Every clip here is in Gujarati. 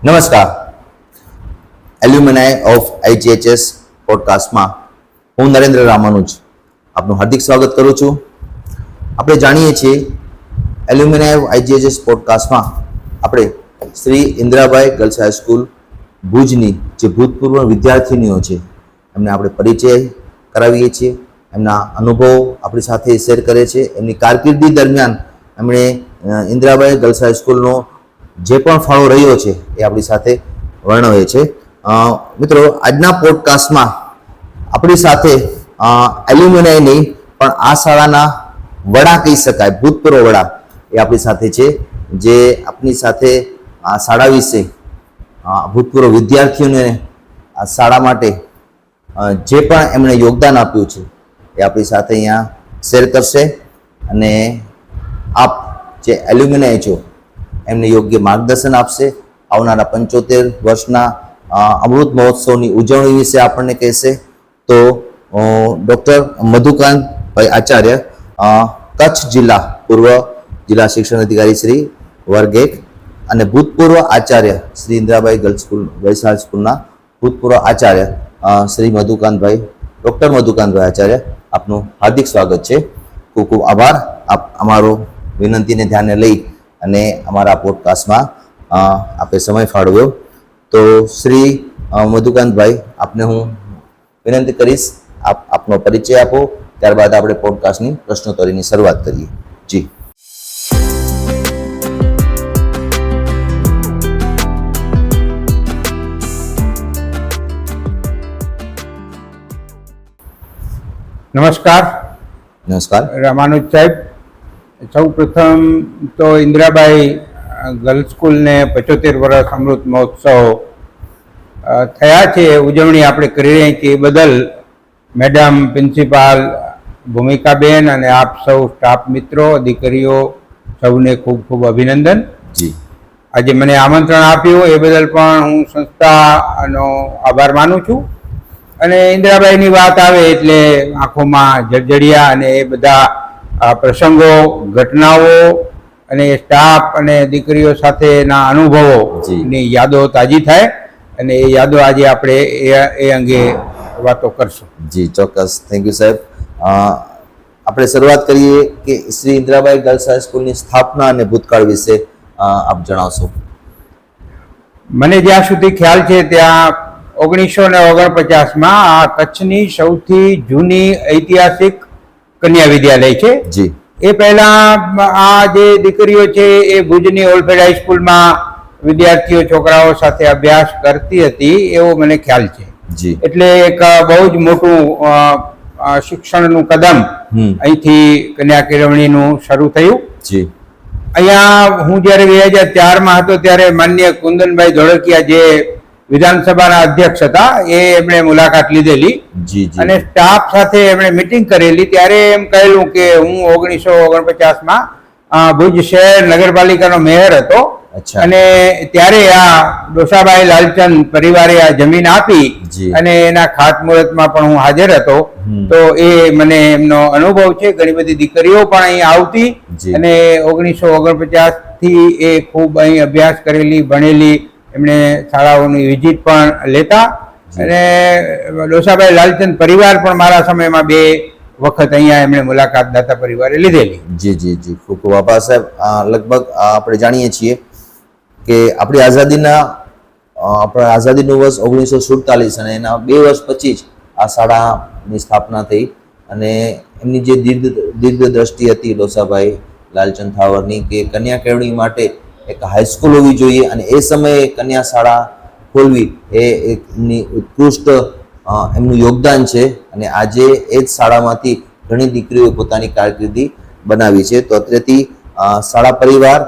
નમસ્કાર. એલ્યુમિનાય ઓફ IGHS પોડકાસ્ટમાં હું નરેન્દ્ર રામાનુજ આપનું હાર્દિક સ્વાગત કરું છું. આપણે જાણીએ છીએ એલ્યુમિનાય ઓફ IGHS પોડકાસ્ટમાં આપણે શ્રી ઇન્દિરાબાઈ ગર્લ્સ હાઈસ્કૂલ ભુજની જે ભૂતપૂર્વ વિદ્યાર્થીનીઓ છે એમને આપણે પરિચય કરાવીએ છીએ. એમના અનુભવો આપણી સાથે શેર કરે છે. એમની કારકિર્દી દરમિયાન એમણે ઇન્દિરાબાઈ ગર્લ્સ હાઈસ્કૂલનો જે પણ ફાળો રહ્યો છે એ આપણી સાથે વર્ણવે છે. મિત્રો, આજના પોડકાસ્ટમાં આપણી સાથે એલ્યુમિનાય નહીં પણ આ શાળાના વડા કહી શકાય, ભૂતપૂર્વ વડા એ આપણી સાથે છે, જે આપણી સાથે આ શાળા વિશે ભૂતપૂર્વ વિદ્યાર્થીઓને આ શાળા માટે જે પણ એમણે યોગદાન આપ્યું છે એ આપણી સાથે અહીંયા શેર કરશે અને આપ જે એલ્યુમિનાય છો એમને યોગ્ય માર્ગદર્શન આપશે. આવનારા 75 વર્ષના અમૃત મહોત્સવની ઉજવણી વિશે આપણને કહેશે. તો ડૉક્ટર મધુકાંતભાઈ આચાર્ય, કચ્છ જિલ્લા પૂર્વ જિલ્લા શિક્ષણ અધિકારી શ્રી વર્ગ 1 અને ભૂતપૂર્વ આચાર્ય શ્રી ઇન્દિરાબાઈ ગર્લ્સ હાઈસ્કૂલના ભૂતપૂર્વ આચાર્ય શ્રી મધુકાંતભાઈ, ડૉક્ટર મધુકાંતભાઈ આચાર્ય, આપનું હાર્દિક સ્વાગત છે. ખૂબ ખૂબ આભાર. આપ અમારો વિનંતીને ધ્યાને લઈ અને અમારા પોડકાસ્ટમાં આપે સમય ફાળવ્યો. તો શ્રી મધુકાંતભાઈ, આપને હું વિનંતી કરીશ, આપનો પરિચય આપો, ત્યારબાદ આપણે પોડકાસ્ટની પ્રશ્નોત્તરીની શરૂઆત કરીએ. જી. નમસ્કાર. નમસ્કાર. રામાનુજ સાહેબ, સૌ પ્રથમ તો ઇન્દિરાબાઈ ગર્લ્સ સ્કૂલને 75 વર્ષ અમૃત મહોત્સવ થયા છે, ઉજવણી આપણે કરી રહ્યા છીએ, એ બદલ મેડમ, પ્રિન્સિપાલ ભૂમિકાબેન અને આપ સૌ સ્ટાફ મિત્રો, દીકરીઓ સૌને ખૂબ ખૂબ અભિનંદન. જી. આજે મને આમંત્રણ આપ્યું એ બદલ પણ હું સંસ્થાનો આભાર માનું છું. અને ઇન્દિરાબાઈની વાત આવે એટલે આંખોમાં જળજળિયા અને એ બધા પ્રસંગો, ઘટનાઓ અને સ્ટાફ અને દીકરીઓ સાથેના અનુભવોની યાદો તાજી થાય અને એ યાદો આજે આપણે એ અંગે વાતો કરશું. જી, ચોક્કસ. થેન્ક યુ સાહેબ. આપણે શરૂઆત કરીએ કે શ્રી ઇન્દિરાબાઈ ગર્લ્સ હાઈસ્કૂલની સ્થાપના અને ભૂતકાળ વિશે આપ જણાવશો. મને જ્યાં સુધી ખ્યાલ છે ત્યાં 1949માં આ કચ્છની સૌથી જૂની ઐતિહાસિક કન્યા વિદ્યાલય છે. જી. એ પહેલા આ જે દીકરીઓ છે એ ભુજની ઓલ્ફેડ હાઈસ્કૂલમાં વિદ્યાર્થીઓ, છોકરાઓ સાથે અભ્યાસ કરતી હતી એવો મને ખ્યાલ છે. જી. એટલે એક બહુ જ મોટું શિક્ષણનું કદમ અહીંથી કન્યા કેળવણીનું શરૂ થયું. જી. અહીંયા હું જ્યારે 2004માં હતો ત્યારે માનનીય કુંદનભાઈ ધોળકિયા, જે વિધાનસભાના અધ્યક્ષ હતા, એ એમણે મુલાકાત લીધેલી અને સ્ટાફ સાથે એમણે મિટિંગ કરેલી. ત્યારે એમ કહેલું કે હું 1949માં ભુજ શહેર નગરપાલિકાનો મેયર હતો અને ત્યારે આ ડોસાભાઈ લાલચંદ પરિવારે આ જમીન આપી અને એના ખાતમુહૂર્તમાં પણ હું હાજર હતો. તો એ મને એમનો અનુભવ છે. ઘણી બધી દીકરીઓ પણ અહીં આવતી અને 1949થી એ ખૂબ અહીં અભ્યાસ કરેલી, ભણેલી. એમણે શાળાઓની વિઝિટ પણ લેતા અને ડોસાભાઈ લાલચંદ પરિવાર પણ મારા સમયમાં 2 વખત અહીંયા એમણે મુલાકાત દાતા પરિવારે લીધેલી. જી જી જી, ખૂબ ખૂબ આભાર સાહેબ. લગભગ આપણે જાણીએ છીએ કે આપણી આઝાદીનું વર્ષ 1947 અને એના 2 વર્ષ પછી જ આ શાળાની સ્થાપના થઈ અને એમની જે દીર્ઘ દ્રષ્ટિ હતી ડોસાભાઈ લાલચંદ થાવરની કે કન્યા કેળવણી માટે એક હાઈસ્કૂલ હોવી જોઈએ અને એ સમયે કન્યા શાળા ખોલવી એ એમની ઉત્કૃષ્ટ એમનું યોગદાન છે અને આજે એ જ શાળામાંથી ઘણી દીકરીઓ પોતાની કારકિર્દી બનાવી છે. તો અત્રેથી શાળા પરિવાર,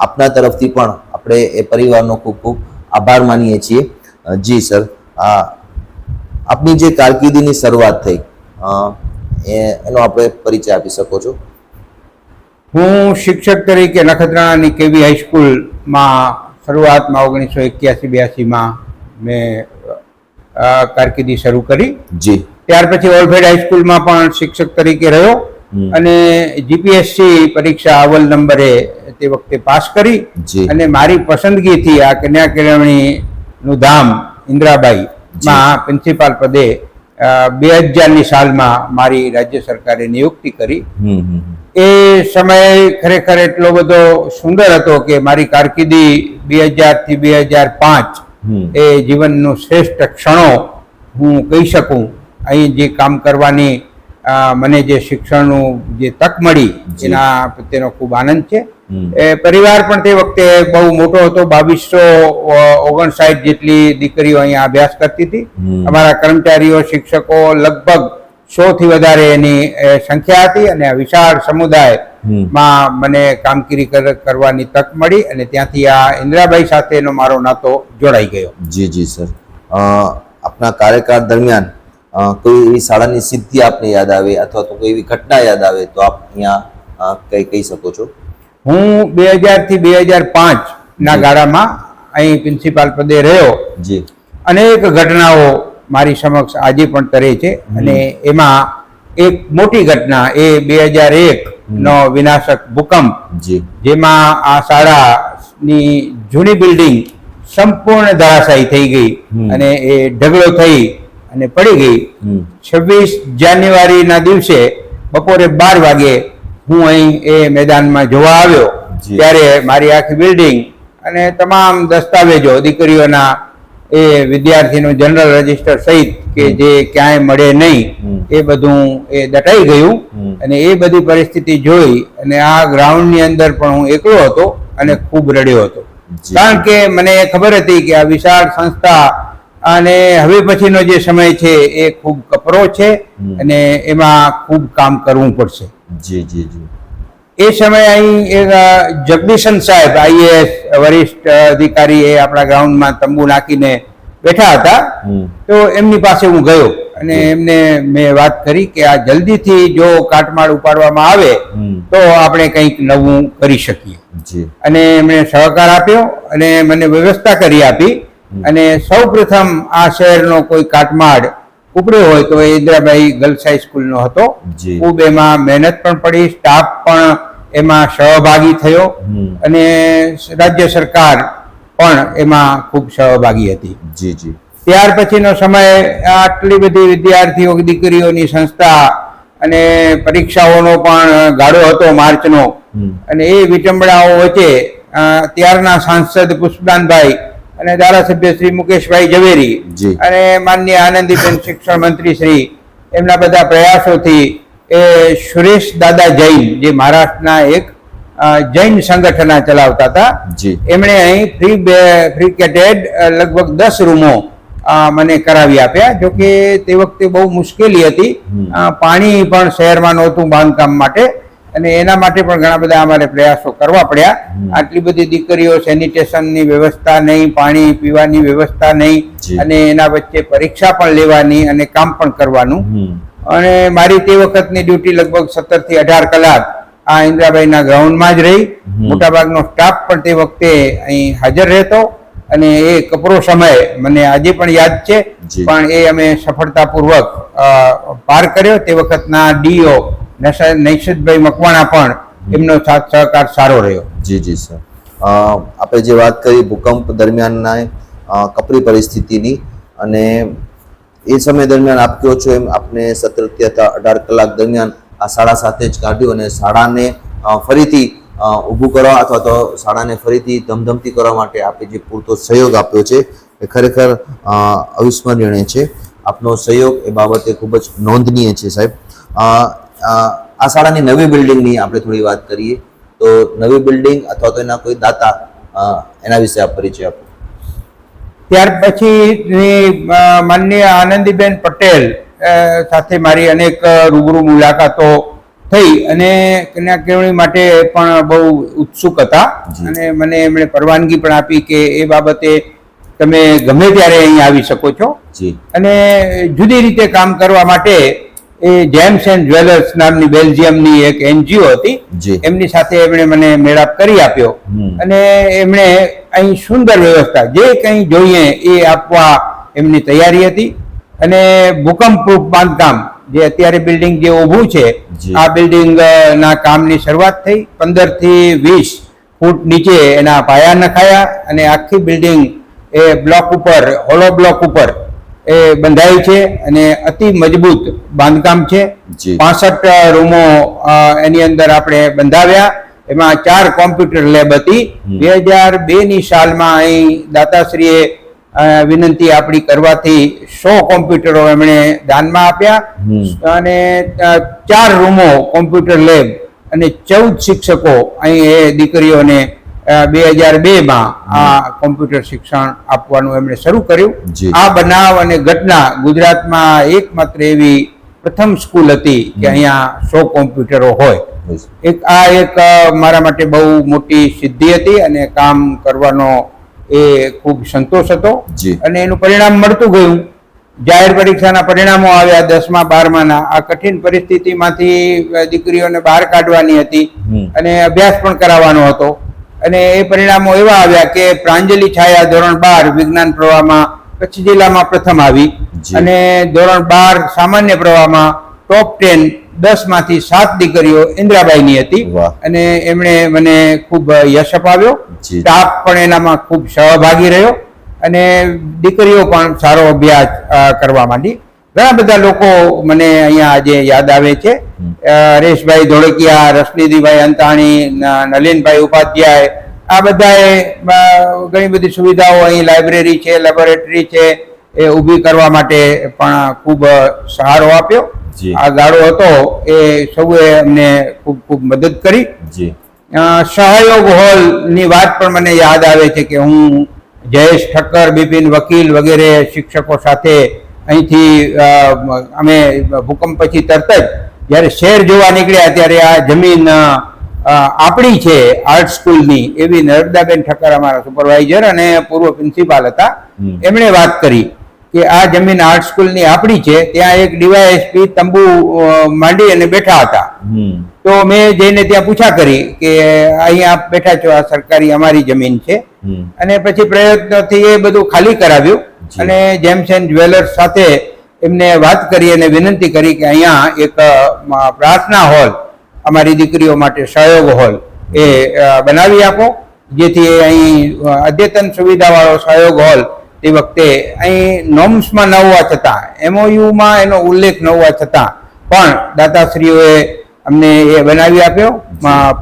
આપના તરફથી પણ આપણે એ પરિવારનો ખૂબ ખૂબ આભાર માનીએ છીએ. જી સર, આપની જે કારકિર્દીની શરૂઆત થઈ એનો આપણે પરિચય આપી શકો છો? હું શિક્ષક તરીકે નખત્રાણાની કેવી હાઈસ્કૂલમાં શરૂઆતમાં 1981-82માં મેં કારકિર્દી શરૂ કરી. જી. ત્યાર પછી ઓલ્ફેડ હાઈસ્કૂલમાં પણ શિક્ષક તરીકે રહ્યો અને જીપીએસસી પરીક્ષા અવ્વલ નંબરે તે વખતે પાસ કરી જી. અને મારી પસંદગીથી આ કન્યા કેળવણીનું ધામ ઇન્દ્રાબાઈ માં પ્રિન્સિપાલ પદે 2000ની સાલમાં મારી રાજ્ય સરકારે નિયુક્તિ કરી. એ સમય ખરેખર એટલો બધો સુંદર હતો કે મારી કારકિર્દી 2000 થી 2005 એ જીવનનું શ્રેષ્ઠ ક્ષણો હું કહી શકું. અહીં જે કામ કરવાની મને જે શિક્ષણનું જે તક મળી એના પ્રત્યેનો ખૂબ આનંદ છે. એ પરિવાર પણ તે વખતે બહુ મોટો હતો. 2259 જેટલી દીકરીઓ અહીંયા અભ્યાસ કરતી હતી. અમારા કર્મચારીઓ શિક્ષકો લગભગ 100 થી વધારે એની સંખ્યા હતી અને આ વિશાળ સમુદાયમાં મને કામગીરી કરવાની તક મળી અને ત્યાંથી આ ઇન્દ્રાબાઈ સાથેનો મારો નાતો જોડાઈ ગયો. જી જી સર, આપના કાર્યકાળ દરમિયાન કોઈ એવી શાળાની સિદ્ધિ આપને યાદ આવે અથવા તો કોઈ એવી ઘટના યાદ આવે તો આપ અહીંયા કઈ કહી શકો છો? હું 2000 થી 2005 ના ગાળામાં અહીં પ્રિન્સિપાલ પદે રહ્યો. જી. અનેક ઘટનાઓ મારી સમક્ષ આજે પણ તરે છે અને એમાં એક મોટી ઘટના એ 2001 નો વિનાશક ભૂકંપ, જેમાં આ શાળાની જૂની બિલ્ડિંગ સંપૂર્ણ ધરાશાયી થઈ ગઈ અને એ ઢગલો થઈ અને પડી ગઈ. 26 જાન્યુઆરીના દિવસે બપોરે 12 વાગે હું અહીં એ મેદાનમાં જોવા આવ્યો ત્યારે મારી આખી બિલ્ડિંગ અને તમામ દસ્તાવેજો દીકરીઓના એ વિદ્યાર્થીનું જનરલ રજિસ્ટર સહિત કે જે ક્યાંય મળે નહીં એ બધું એ દટાઈ ગયું. અને એ બધી પરિસ્થિતિ જોઈ અને આ ગ્રાઉન્ડની અંદર પણ હું એકલો હતો અને ખૂબ રડ્યો હતો. કારણ કે મને ખબર હતી કે આ વિશાળ સંસ્થા અને હવે પછીનો જે સમય છે એ ખૂબ કપરો છે અને એમાં ખૂબ કામ કરવું પડશે. જી જી જી. એ સમયે અહીં એક જગદીશન સાહેબ આઈએએસ વરિષ્ઠ અધિકારી એ આપણા ગ્રાઉન્ડમાં તંબુ નાખીને બેઠા હતા. તો એમની પાસે હું ગયો અને એમને મેં વાત કરી કે આ જલ્દીથી જો કાટમાળ ઉપાડવામાં આવે તો આપણે કંઈક નવું કરી શકીએ. અને એમણે સહકાર આપ્યો અને મને વ્યવસ્થા કરી આપી. અને સૌ પ્રથમ આ શહેરનો કોઈ કાટમાળ ઉપડ્યો હોય તો એ ઇન્દ્રાબાઈ ગર્લ્સ હાઈસ્કૂલનો હતો. ખૂબ એમાં મહેનત પણ પડી, સ્ટાફ પણ એમાં સહભાગી થયો અને રાજ્ય સરકાર પણ એમાં ખૂબ સહભાગી હતી. જી જી. ત્યાર પછીનો સમય આટલી બધી વિદ્યાર્થીઓ દીકરીઓની સંસ્થા અને પરીક્ષાઓનો પણ ગાળો હતો માર્ચનો. અને એ વિટંબણાઓ વચ્ચે ત્યારના સાંસદ પુષ્પદાનભાઈ અને ધારાસભ્ય શ્રી મુકેશભાઈ ઝવેરી અને માનનીય આનંદીબેન શિક્ષણ મંત્રી શ્રી એમના બધા પ્રયાસોથી એ સુરેશ દાદા જૈન જે મહારાષ્ટ્રના એક જૈન સંગઠન ચલાવતા હતા એમણે અહીં ફ્રી કેટેડ લગભગ 10 રૂમો મને કરાવી આપ્યા. જોકે તે વખતે બહુ મુશ્કેલી હતી, પાણી પણ શહેરમાં નહોતું બાંધકામ માટે અને એના માટે પણ ઘણા બધા અમારે પ્રયાસો કરવા પડ્યા. આટલી બધી દીકરીઓ, સેનિટેશનની વ્યવસ્થા નહીં, પાણી પીવાની વ્યવસ્થા નહીં અને એના વચ્ચે પરીક્ષા પણ લેવાની અને કામ પણ કરવાનું. અને મારી તે વખતની ડ્યુટી લગભગ 17 થી 18 કલાક આ ઇન્દ્રાબાઈના ગ્રાઉન્ડમાં જ રહી. મોટાભાગનો સ્ટાફ પણ તે વખતે અહીં હાજર રહેતો અને એ કપરો સમય મને આજે પણ યાદ છે, પણ એ અમે સફળતાપૂર્વક પાર કર્યો. તે વખતના ડીઓ નૈશદભાઈ મકવાણા પણ એમનો સાથ સહકાર સારો રહ્યો. જી જી સર, આપણે જે વાત કરી ભૂકંપ દરમિયાનના કપરી પરિસ્થિતિની અને એ સમય દરમિયાન આપ કહો છો એમ આપને 17 થી 18 કલાક દરમિયાન આ શાળા સાથે જ કાઢ્યું અને શાળાને ફરીથી ઊભું કરવા અથવા તો શાળાને ફરીથી ધમધમતી કરવા માટે આપે જે પૂરતો સહયોગ આપ્યો છે એ ખરેખર અવિસ્મરણીય છે. આપનો સહયોગ એ બાબતે ખૂબ જ નોંધનીય છે સાહેબ. આ શાળાની નવી બિલ્ડિંગની આપણે થોડી વાત કરીએ તો નવી બિલ્ડિંગ અથવા તો એના કોઈ દાતા એના વિશે આપ પરિચય આપો. ત્યાર પછી માનનીય આનંદીબેન પટેલ સાથે મારી અનેક રૂબરૂ મુલાકાતો થઈ અને કન્યા કેળવણી માટે પણ બહુ ઉત્સુક હતા અને મને એમણે પરવાનગી પણ આપી કે એ બાબતે તમે ગમે ત્યારે અહીં આવી શકો છો. અને જુદી રીતે કામ કરવા માટે એ જેમ્સ એન્ડ જ્વેલર્સ નામની બેલ્જિયમની એક એનજીઓ હતી, એમની સાથે એમણે મને મેળાપ કરી આપ્યો અને એમણે અહીં સુંદર વ્યવસ્થા જે કંઈ જોઈએ એ આપવા એમની તૈયારી હતી. અને ભૂકંપ પ્રૂફ બાંધકામ જે અત્યારે બિલ્ડિંગ જે ઊભું છે જી. આ બિલ્ડિંગ ના કામની શરૂઆત થઈ. 15 થી 20 ફૂટ નીચે એના પાયા નખાયા અને આખી બિલ્ડિંગ એ બ્લોક ઉપર, હોલો બ્લોક ઉપર એ બંધાઈ છે અને અતિ મજબૂત બાંધકામ છે. જી. 65 રૂમો એની અંદર આપણે બંધાવ્યા. એમાં 4 કોમ્પ્યુટર લેબ હતી. 2002 ની સાલમાં અહીં દાતાશ્રીએ વિનંતી આપણી કરવાથી 100 કોમ્પ્યુટરો એમણે દાનમાં આપ્યા અને 4 રૂમો કોમ્પ્યુટર લેબ અને 14 શિક્ષકો અહીં એ દીકરીઓને 2002માં આ કોમ્પ્યુટર શિક્ષણ આપવાનું એમણે શરૂ કર્યું. જી. આ બનાવ અને ઘટના ગુજરાતમાં એકમાત્ર એવી પ્રથમ સ્કૂલ હતી કે અહીંયા 100 કોમ્પ્યુટરો હોય. એક મારા માટે બહુ મોટી સિદ્ધિ હતી અને કામ કરવાનો એ ખૂબ સંતોષ હતો. જી. અને એનું પરિણામ મળતું ગયું. જાહેર પરીક્ષાના પરિણામો આવ્યા 10મા 12માના. આ કઠિન પરિસ્થિતિમાંથી દીકરીઓને બહાર કાઢવાની હતી અને અભ્યાસ પણ કરાવવાનો હતો અને એ પરિણામો એવા આવ્યા કે પ્રાંજલિ છાયા ધોરણ 12 વિજ્ઞાન પ્રવાહમાં કચ્છ જિલ્લામાં પ્રથમ આવી અને ધોરણ 12 સામાન્ય પ્રવાહમાં ટોપ 10 10માંથી 7 દીકરીઓ ઇન્દ્રાબાઈની હતી અને એમણે મને ખૂબ યશ અપાવ્યો. સ્ટાફ પણ એનામાં ખૂબ સહભાગી રહ્યો અને દીકરીઓ પણ સારો અભ્યાસ કરવા માંડી. ઘણા બધા લોકો મને અહીંયા આજે યાદ આવે છે. હરેશભાઈ ધોળકિયા, રશ્મિદીભાઈ અંતાણી, નલિનભાઈ ઉપાધ્યાય, આ બધાએ ઘણી બધી સુવિધાઓ અહીં લાઇબ્રેરી છે, લેબોરેટરી છે એ ઊભી કરવા માટે પણ ખૂબ સહારો આપ્યો. આ ગાળો હતો એ સૌએ અમને ખૂબ ખૂબ મદદ કરી. સહયોગ હોલની વાત પણ મને યાદ આવે છે કે હું જયેશ ઠક્કર, બિપિન વકીલ વગેરે શિક્ષકો સાથે અહીંથી અમે ભૂકંપ પછી તરત જ જ્યારે શહેર જોવા નીકળ્યા ત્યારે આ જમીન આપણી છે આર્ટ સ્કૂલની એવી નર્મદાબેન ઠક્કર અમારા સુપરવાઇઝર અને પૂર્વ પ્રિન્સિપાલ હતા. એમણે વાત કરી કે આ જમીન આર્ટ સ્કૂલની આપણી છે. ત્યાં એક ડીવાયએસપી તંબુ માંડી અને બેઠા હતા. તો મેં જઈને ત્યાં પૂછા કરી કે અહીંયા આપ બેઠા છો, આ સરકારી અમારી જમીન છે. અને પછી પ્રયત્નથી એ બધું ખાલી કરાવ્યું અને જેમ્સ એન્ડ જ્વેલર્સ સાથે એમને વાત કરી અને વિનંતી કરી કે અહીંયા એક પ્રાર્થના હોલ અમારી દીકરીઓ માટે સહયોગ હોલ એ બનાવી આપો, જેથી અહીં અદ્યતન સુવિધાવાળો સહયોગ હોલ તે વખતે અહીં નોર્મ્સમાં ન હોવા છતાં, MOUમાં એનો ઉલ્લેખ ન હોવા છતાં પણ દાતાશ્રીઓએ અમને એ બનાવી આપ્યો.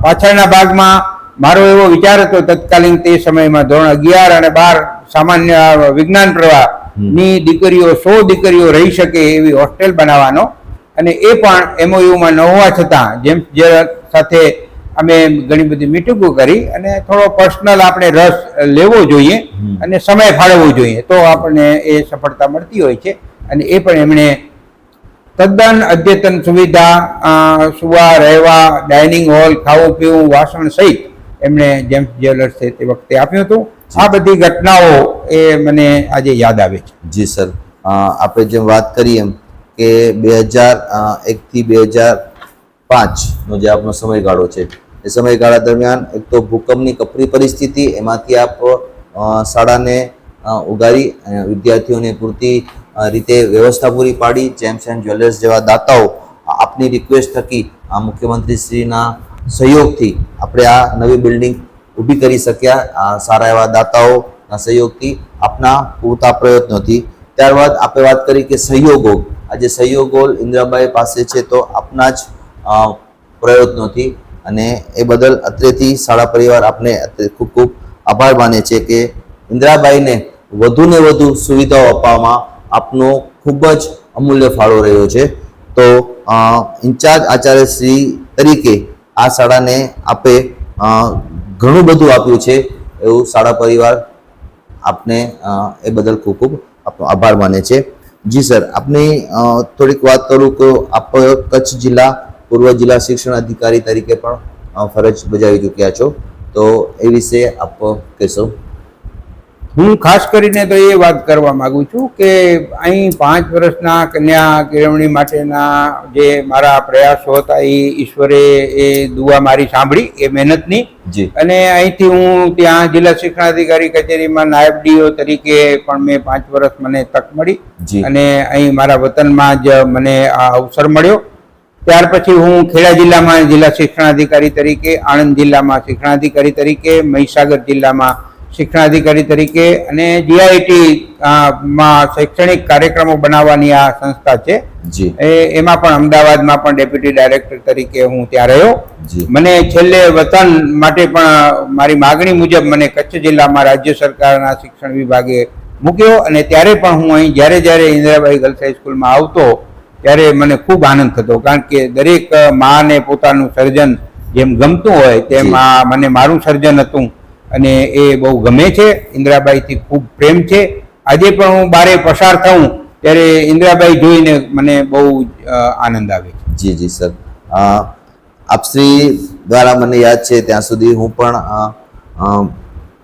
પાછળના ભાગમાં મારો એવો વિચાર હતો તત્કાલીન તે સમયમાં ધોરણ 11 અને 12 સામાન્ય વિજ્ઞાન પ્રવાહની દીકરીઓ 100 દીકરીઓ રહી શકે એવી હોસ્ટેલ બનાવવાનો અને એ પણ MOUમાં ન હોવા છતાં જેમ જે સાથે અમે ઘણી બધી મીટિંગો કરી અને થોડો પર્સનલ આપણે રસ લેવો જોઈએ અને સમય ફાળવવો જોઈએ તો આપણને એ સફળતા મળતી હોય છે. અને એ પણ એમણે તદ્દન અદ્યતન સુવિધા, સુવા રહેવા, ડાઇનિંગ હોલ, ખાવું પીવું, વાસણ સહિત એમણે જેમ્સ જ્વેલર્સે તે વખતે આપ્યું હતું. આ બધી ઘટનાઓ એ મને આજે યાદ આવે છે. જી સર, આપણે જેમ વાત કરી એમ કે 2001 થી 2005નો જે આપનો સમયગાળો છે એ સમયગાળા દરમિયાન એક તો ભૂકંપની કપરી પરિસ્થિતિ, એમાંથી આપ શાળાને ઉગારી વિદ્યાર્થીઓને પૂરતી રીતે વ્યવસ્થા પૂરી પાડી. જેમ્સ એન્ડ જ્વેલર્સ જેવા દાતાઓ આપની રિક્વેસ્ટ થકી આ મુખ્યમંત્રીશ્રીના સહયોગથી આપણે આ નવી બિલ્ડિંગ ઊભી કરી શક્યા. આ સારા એવા દાતાઓના સહયોગથી, આપના પૂરતા પ્રયત્નોથી. ત્યારબાદ આપણે વાત કરી કે સહયોગો, આજે સહયોગો ઇન્દ્રાબાઈ પાસે છે તો આપના જ પ્રયત્નોથી, અને એ બદલ અત્રેથી શાળા પરિવાર આપને ખૂબ ખૂબ આભાર માને છે કે ઇન્દ્રાબાઈને વધુને વધુ સુવિધાઓ આપવામાં આપનો ખૂબ જ અમૂલ્ય ફાળો રહ્યો છે. તો ઇન્ચાર્જ આચાર્યશ્રી તરીકે આ શાળાને આપે ઘણું બધું આપ્યું છે એવું શાળા પરિવાર આપને એ બદલ ખૂબ ખૂબ આપનો આભાર માને છે. જી સર, આપની થોડીક વાત કરું તો આપ કચ્છ જિલ્લા પૂર્વ જિલ્લા શિક્ષણ અધિકારી તરીકે પણ ફરજ બજાવી ચૂક્યા છો, તો એ વિશે આપ કહેશો. હું ખાસ કરીને તો એ વાત કરવા માંગુ છું કે અહીં 5 વર્ષના કન્યા કેળવણી માટેના જે મારા પ્રયાસો હતા એ ઈશ્વરે એ દુઆ મારી સાંભળી એ મહેનતની જી અને અહીંથી હું ત્યાં જિલ્લા શિક્ષણાધિકારી કચેરીમાં નાયબ ડીઓ તરીકે પણ મેં 5 વર્ષ મને તક મળી જી અને અહીં મારા વતનમાં જ મને આ અવસર મળ્યો. ત્યાર પછી હું ખેડા જિલ્લામાં જિલ્લા શિક્ષણાધિકારી તરીકે, આણંદ જિલ્લામાં શિક્ષણાધિકારી તરીકે, મહીસાગર જિલ્લામાં શિક્ષણાધિકારી તરીકે અને જીઆઈટી માં શૈક્ષણિક કાર્યક્રમો બનાવવાની આ સંસ્થા છે જી એમાં પણ અમદાવાદમાં પણ ડેપ્યુટી ડાયરેક્ટર તરીકે હું ત્યાં રહ્યો. જી મને છેલ્લે વતન માટે પણ મારી માગણી મુજબ મને કચ્છ જિલ્લામાં રાજ્ય સરકારના શિક્ષણ વિભાગે મૂક્યો અને ત્યારે પણ હું અહીં જ્યારે ઇન્દિરાબાઈ ગર્લ્સ હાઈસ્કૂલમાં આવતો ત્યારે મને ખૂબ આનંદ થતો, કારણ કે દરેક માને પોતાનું સર્જન જેમ ગમતું હોય તેમ મને મારું સર્જન હતું અને એ બહુ ગમે છે. ઇન્દિરાબાઈથી ખૂબ પ્રેમ છે. આજે પણ હું બારે પસાર થઉં ત્યારે ઇન્દિરાબાઈ જોઈને મને બહુ આનંદ આવે છે. જી જી સર, આપશ્રી દ્વારા મને યાદ છે ત્યાં સુધી હું પણ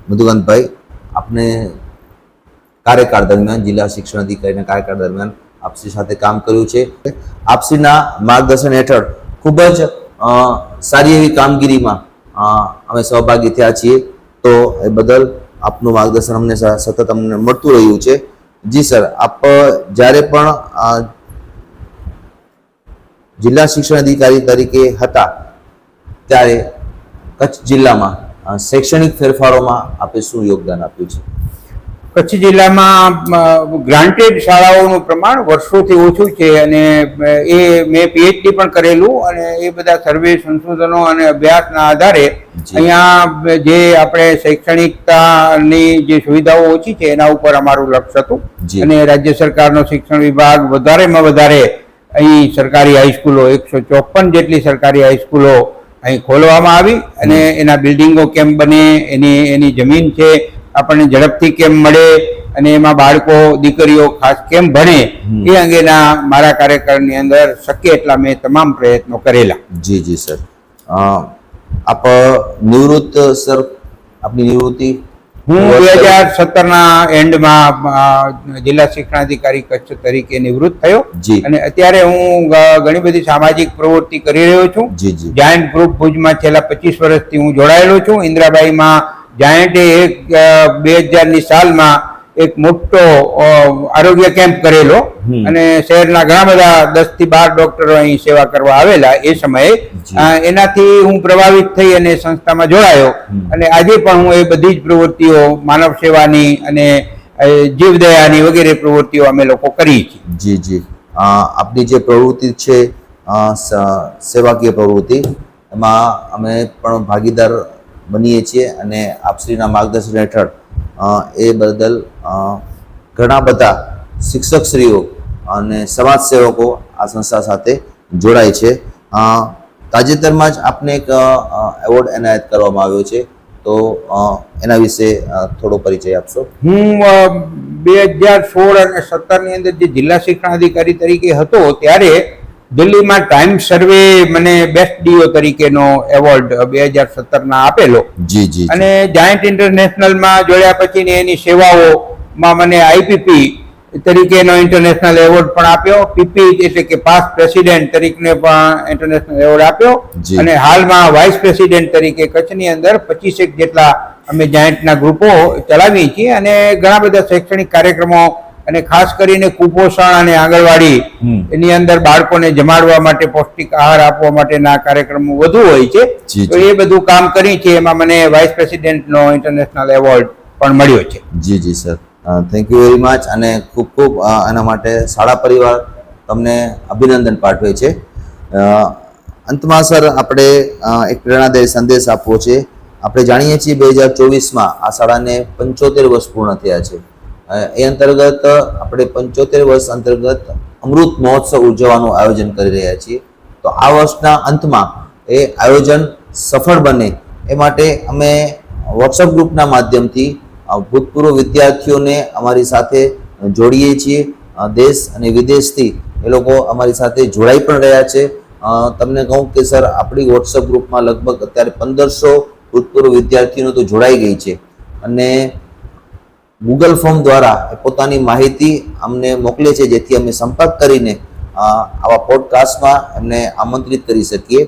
મધુકાંતભાઈ આપને કાર્યકાળ દરમિયાન જિલ્લા શિક્ષણ અધિકારીના કાર્યકાળ દરમિયાન આપશ્રી સાથે કામ કર્યું છે. આપશ્રીના માર્ગદર્શન હેઠળ ખૂબ જ સારી એવી કામગીરીમાં અમે સહભાગી થયા છીએ, તો એ બદલ આપનું માર્ગદર્શન અમને સતત અમને મળતું રહ્યું છે. જી સર, આપ જ્યારે પણ જિલ્લા શિક્ષણ અધિકારી તરીકે હતા ત્યારે કચ્છ જિલ્લામાં શૈક્ષણિક ફેરફારોમાં આપે શું યોગદાન આપ્યું છે? કચ્છ જિલ્લામાં ગ્રાન્ટેડ શાળાઓનું પ્રમાણ વર્ષોથી ઓછું છે અને એ મેં પીએચડી પણ કરેલું અને એ બધા સર્વે સંશોધનો અને અભ્યાસના આધારે અહીંયા જે આપણે શૈક્ષણિકતાની જે સુવિધાઓ ઓછી છે એના ઉપર અમારું લક્ષ્ય હતું અને રાજ્ય સરકારનો શિક્ષણ વિભાગ વધારેમાં વધારે અહીં સરકારી હાઈસ્કૂલો 154 જેટલી સરકારી હાઈસ્કૂલો અહીં ખોલવામાં આવી અને એના બિલ્ડિંગો કેમ બને, એની જમીન છે આપણને ઝડપથી કેમ મળે અને એમાં બાળકો દીકરીઓ ખાસ કેમ ભણે એ અંગેના મારા કાર્યકાળની અંદર શક્ય એટલા મેં તમામ પ્રયત્નો કરેલા. જી જી સર, આપ નિવૃત્ત સર, આપની નિવૃત્તિ? હું 2017ના એન્ડમાં જિલ્લા શિક્ષણાધિકારી કચ્છ તરીકે નિવૃત્ત થયો અને અત્યારે હું ઘણી બધી સામાજિક પ્રવૃત્તિ કરી રહ્યો છું. જાયન્ટ ગ્રુપ ભુજમાં છેલ્લા 25 વર્ષથી હું જોડાયેલો છું. ઇન્દિરાબાઈમાં જાયન્ટે 2000ની સાલમાં એક મોટો આરોગ્ય કેમ્પ કરેલો અને શહેરના ઘણા બધા 10 થી 12 ડોક્ટરો અહીં સેવા કરવા આવેલા એ સમયે. એનાથી હું પ્રભાવિત થઈ અને સંસ્થામાં જોડાયો અને આજે પણ હું એ બધી જ પ્રવૃત્તિઓ, માનવ સેવાની અને જીવદયાની વગેરે પ્રવૃત્તિઓ અમે લોકો કરી છીએ. જી જી, આપની જે પ્રવૃત્તિ છે સેવાકીય પ્રવૃત્તિ, એમાં અમે પણ ભાગીદાર બનીએ છીએ અને આપશ્રીના માર્ગદર્શન હેઠળ એ બદલ ઘણા બધા શિક્ષકશ્રીઓ અને સમાજ સેવકો આ સંસ્થા સાથે જોડાય છે. તાજેતરમાં જ આપને એક એવોર્ડ એનાયત કરવામાં આવ્યો છે, તો એના વિશે થોડો પરિચય આપશો? હું 2016 અને 17ની અંદર જે જિલ્લા શિક્ષણાધિકારી તરીકે હતો ત્યારે દિલ્હીમાં ટાઈમ સર્વે મને બેસ્ટ ડીઓ તરીકેનો એવોર્ડ 2017ના આપેલો. જી જી. અને જાયન્ટ ઇન્ટરનેશનલમાં જોડ્યા પછી એની સેવાઓમાં મને આઈપીપી તરીકેનો ઇન્ટરનેશનલ એવોર્ડ પણ આપ્યો. પીપી એટલે કે પાસ્ટ પ્રેસિડેન્ટ તરીકે પણ ઇન્ટરનેશનલ એવોર્ડ આપ્યો અને હાલમાં વાઇસ પ્રેસિડેન્ટ તરીકે કચ્છની અંદર 25 જેટલા અમે જાયન્ટના ગ્રુપો ચલાવીએ છીએ અને ઘણા બધા શૈક્ષણિક કાર્યક્રમો અને ખાસ કરીને કુપોષણ અને આંગણવાડી એની અંદર બાળકોને જમાડવા માટે, પૌષ્ટિક આહાર આપવા માટેના કાર્યક્રમો વધુ હોય છે. તો એ બધું કામ કરી છે એમાં મને વાઇસ પ્રેસિડેન્ટનો ઇન્ટરનેશનલ એવોર્ડ પણ મળ્યો છે. જી જી sir, thank you very much અને ખૂબ ખૂબ એના માટે શાળા પરિવાર તમને અભિનંદન પાઠવે છે. અંતમાં સર આપણે એક પ્રેરણાદાયી સંદેશ આપવો છે. આપણે જાણીએ છીએ 2024માં આ શાળાને 75 વર્ષ પૂર્ણ થયા છે. એ અંતર્ગત આપણે 75 વર્ષ અંતર્ગત અમૃત મહોત્સવ ઉજવવાનું આયોજન કરી રહ્યા છીએ. તો આ વર્ષના અંતમાં એ આયોજન સફળ બને એ માટે અમે વોટ્સઅપ ગ્રુપના માધ્યમથી ભૂતપૂર્વ વિદ્યાર્થીઓને અમારી સાથે જોડીએ છીએ. દેશ અને વિદેશથી એ લોકો અમારી સાથે જોડાઈ પણ રહ્યા છે. તમને કહું કે સર, આપણી વોટ્સઅપ ગ્રુપમાં લગભગ અત્યારે 1500 ભૂતપૂર્વ વિદ્યાર્થીઓ તો જોડાઈ ગઈ છે અને ગૂગલ ફોર્મ દ્વારા પોતાની માહિતી અમને મોકલે છે, જેથી અમે સંપર્ક કરીને આવા પોડકાસ્ટમાં એમને આમંત્રિત કરી શકીએ.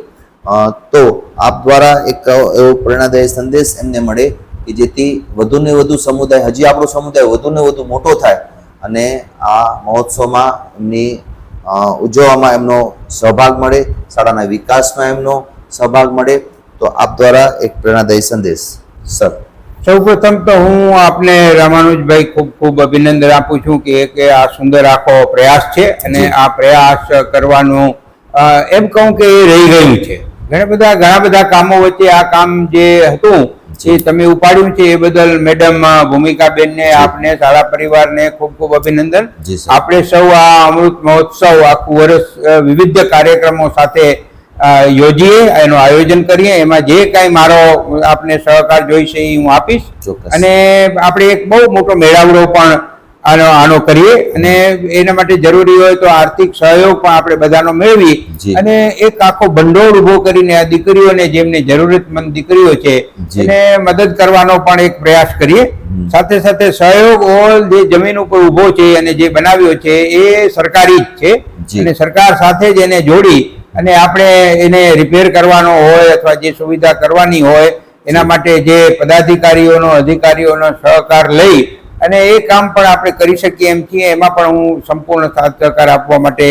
તો આપ દ્વારા એક એવો પ્રેરણાદાયી સંદેશ એમને મળે કે જેથી વધુને વધુ સમુદાય, હજી આપણો સમુદાય વધુને વધુ મોટો થાય અને આ મહોત્સવમાં એમની ઉજવવામાં એમનો સહભાગ મળે, શાળાના વિકાસમાં એમનો સહભાગ મળે. તો આપ દ્વારા એક પ્રેરણાદાયી સંદેશ સર. સૌપ્રથમ તો હું આપને રામાનુજભાઈ ખૂબ ખૂબ અભિનંદન આપું છું કે આ સુંદર આખો પ્રયાસ છે અને આ પ્રયાસ કરવાનું એમ કહું કે એ રહી ગયું છે. ઘણા બધા કામો વચ્ચે આ કામ જે હતું એ તમે ઉપાડ્યું છે એ બદલ મેડમ ભૂમિકાબેનને, આપને, શાળા પરિવારને ખૂબ ખૂબ અભિનંદન. આપણે સૌ આ અમૃત મહોત્સવ આખું વર્ષ વિવિધ કાર્યક્રમો સાથે યોજીએ, એનું આયોજન કરીએ. એમાં જે કાંઈ મારો આપને સહકાર જોઈશે એ હું આપીશ. અને આપણે એક બહુ મોટો મેળાવડો પણ આનો કરીએ અને એના માટે જરૂરી હોય તો આર્થિક સહયોગ પણ આપણે બધાનો મેળવી અને એક આખો ભંડોળ ઉભો કરીને આ દીકરીઓને, જેમને જરૂરતમંદ દીકરીઓ છે, એને મદદ કરવાનો પણ એક પ્રયાસ કરીએ. સાથે સાથે સહયોગ હોલ જે જમીન ઉપર ઉભો છે અને જે બનાવ્યો છે એ સરકારી જ છે અને સરકાર સાથે જ એને જોડી અને આપણે એને રિપેર કરવાનો હોય અથવા જે સુવિધા કરવાની હોય એના માટે જે પદાધિકારીઓનો, અધિકારીઓનો સહકાર લઈ અને એ કામ પણ આપણે કરી શકીએ એમ છીએ. એમાં પણ હું સંપૂર્ણ સાથ સહકાર આપવા માટે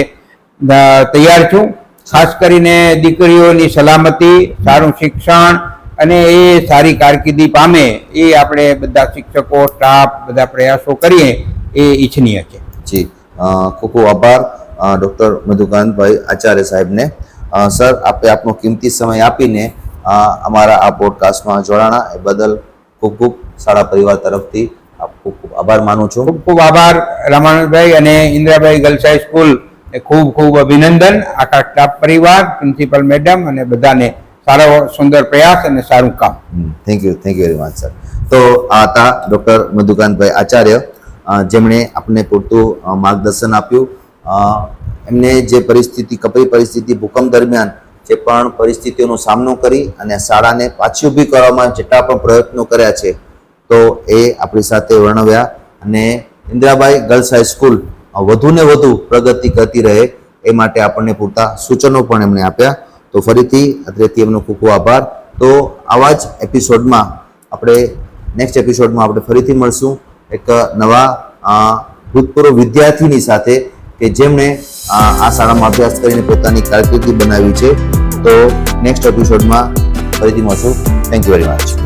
તૈયાર છું. ખાસ કરીને દીકરીઓની સલામતી, સારું શિક્ષણ અને એ સારી કારકિર્દી પામે એ આપણે બધા શિક્ષકો, સ્ટાફ બધા પ્રયાસો કરીએ એ ઈચ્છનીય છે. જી, ખૂબ ખૂબ આભાર ડૉક્ટર મધુકાંતભાઈ આચાર્ય સાહેબને. સર, આપે આપનો કિંમતી સમય આપીને અમારા આ પોડકાસ્ટમાં જોડાણા એ બદલ ખૂબ ખૂબ શાળા પરિવાર તરફથી ખૂબ ખૂબ આભાર માનું છું. ખૂબ ખૂબ આભાર રામાનુજભાઈ અને ઇન્દ્રાબાઈ ગર્લ્સ હાઈસ્કૂલ એ ખૂબ ખૂબ અભિનંદન. આખા સ્ટાફ પરિવાર, પ્રિન્સિપલ મેડમ અને બધાને સારો સુંદર પ્રયાસ અને સારું કામ. Thank you very much sir. તો આ હતા ડૉક્ટર મધુકાંતભાઈ આચાર્ય, જેમણે આપને પૂરતું માર્ગદર્શન આપ્યું. એમને જે કપરી પરિસ્થિતિ, ભૂકંપ દરમિયાન જે પણ પરિસ્થિતિઓનો સામનો કરી અને શાળાને પાછી ઊભી કરવામાં જેટલા પણ પ્રયત્નો કર્યા છે તો એ આપણી સાથે વર્ણવ્યા અને ઇન્દ્રાબાઈ ગર્લ્સ હાઈસ્કૂલ વધુને વધુ પ્રગતિ કરતી રહે એ માટે આપણને પૂરતા સૂચનો પણ એમણે આપ્યા. તો ફરીથી અત્રેથી એમનો ખૂબ ખૂબ આભાર. તો આવા જ એપિસોડમાં નેક્સ્ટ એપિસોડમાં આપણે ફરીથી મળશું એક નવા ભૂતપૂર્વ વિદ્યાર્થીની સાથે કે જેમણે આ શાળામાં અભ્યાસ કરીને પોતાની કારકિર્દી બનાવી છે. તો નેક્સ્ટ એપિસોડમાં ફરીથી મળશું. Thank you very much.